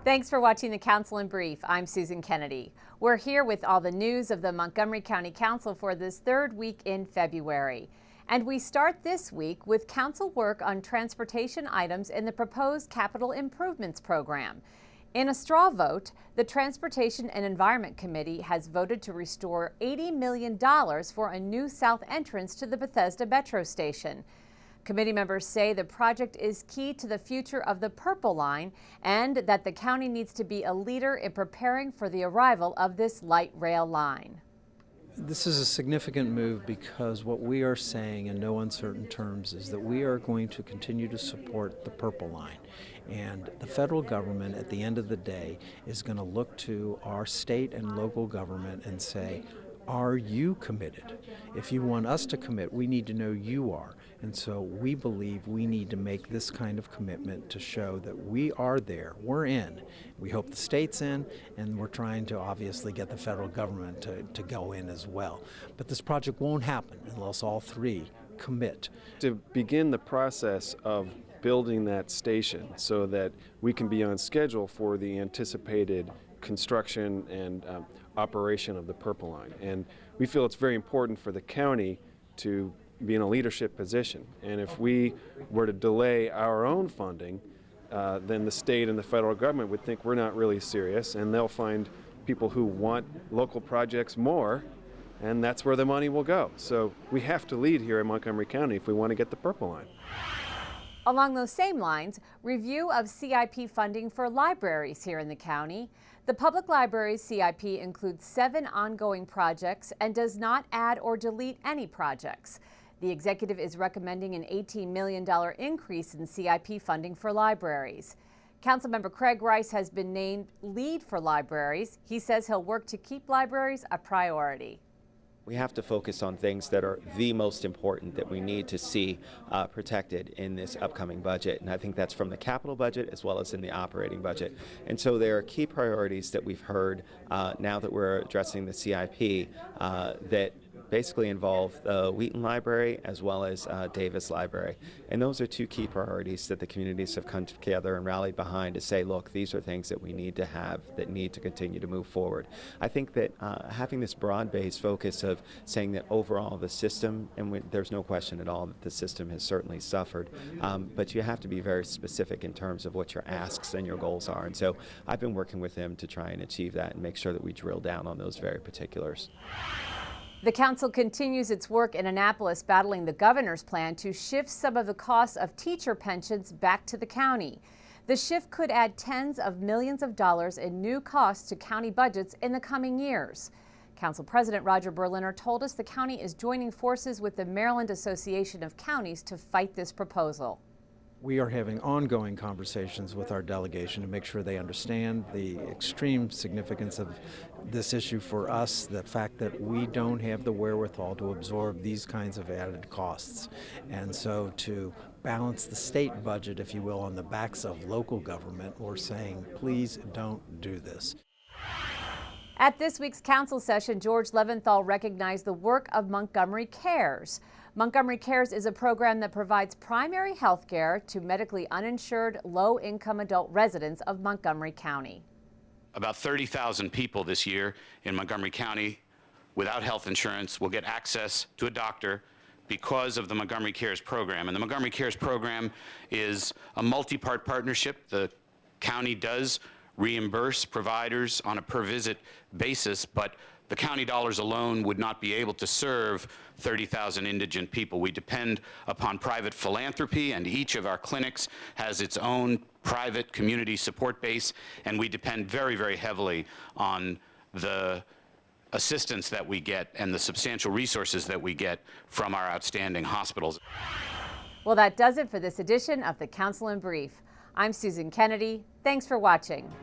Thanks for watching the Council in Brief. I'm Susan Kennedy. We're here with all the news of the Montgomery County Council for this third week in February. And we start this week with council work on transportation items in the proposed capital improvements program. In a straw vote, the Transportation and Environment Committee has voted to restore $80 million for a new south entrance to the Bethesda Metro station. Committee members say the project is key to the future of the Purple Line and that the county needs to be a leader in preparing for the arrival of this light rail line. This is a significant move because what we are saying in no uncertain terms is that we are going to continue to support the Purple Line. And the federal government at the end of the day is going to look to our state and local government and say, are you committed? If you want us to commit, we need to know you are. And so we believe we need to make this kind of commitment to show that we are there, we're in. We hope the state's in, and we're trying to obviously get the federal government to go in as well. But this project won't happen unless all three commit. To begin the process of building that station so that we can be on schedule for the anticipated construction and operation of the Purple Line. And we feel it's very important for the county to be in a leadership position. And if we were to delay our own funding, then the state and the federal government would think we're not really serious, and they'll find people who want local projects more, and that's where the money will go. So we have to lead here in Montgomery County if we want to get the Purple Line. Along those same lines, review of CIP funding for libraries here in the county. The public library's CIP includes 7 ongoing projects and does not add or delete any projects. The executive is recommending an $18 million increase in CIP funding for libraries. Councilmember Craig Rice has been named lead for libraries. He says he'll work to keep libraries a priority. We have to focus on things that are the most important that we need to see protected in this upcoming budget. And I think that's from the capital budget as well as in the operating budget. And so there are key priorities that we've heard now that we're addressing the CIP that basically involve the Wheaton Library as well as Davis Library. And those are 2 key priorities that the communities have come together and rallied behind to say, look, these are things that we need to have that need to continue to move forward. I think that having this broad-based focus of saying that overall the system, and there's no question at all that the system has certainly suffered, but you have to be very specific in terms of what your asks and your goals are. And so I've been working with them to try and achieve that and make sure that we drill down on those very particulars. The council continues its work in Annapolis battling the governor's plan to shift some of the costs of teacher pensions back to the county. The shift could add tens of millions of dollars in new costs to county budgets in the coming years. Council President Roger Berliner told us the county is joining forces with the Maryland Association of Counties to fight this proposal. We are having ongoing conversations with our delegation to make sure they understand the extreme significance of this issue for us, the fact that we don't have the wherewithal to absorb these kinds of added costs. And so to balance the state budget, if you will, on the backs of local government, we're saying, please don't do this. At this week's council session, George Leventhal recognized the work of Montgomery Cares. Montgomery Cares is a program that provides primary health care to medically uninsured, low-income adult residents of Montgomery County. About 30,000 people this year in Montgomery County without health insurance will get access to a doctor because of the Montgomery Cares program. And the Montgomery Cares program is a multi-part partnership. The county does reimburse providers on a per-visit basis, but the county dollars alone would not be able to serve 30,000 indigent people. We depend upon private philanthropy, and each of our clinics has its own private community support base, and we depend very, very heavily on the assistance that we get and the substantial resources that we get from our outstanding hospitals. Well, that does it for this edition of the Council in Brief. I'm Susan Kennedy. Thanks for watching.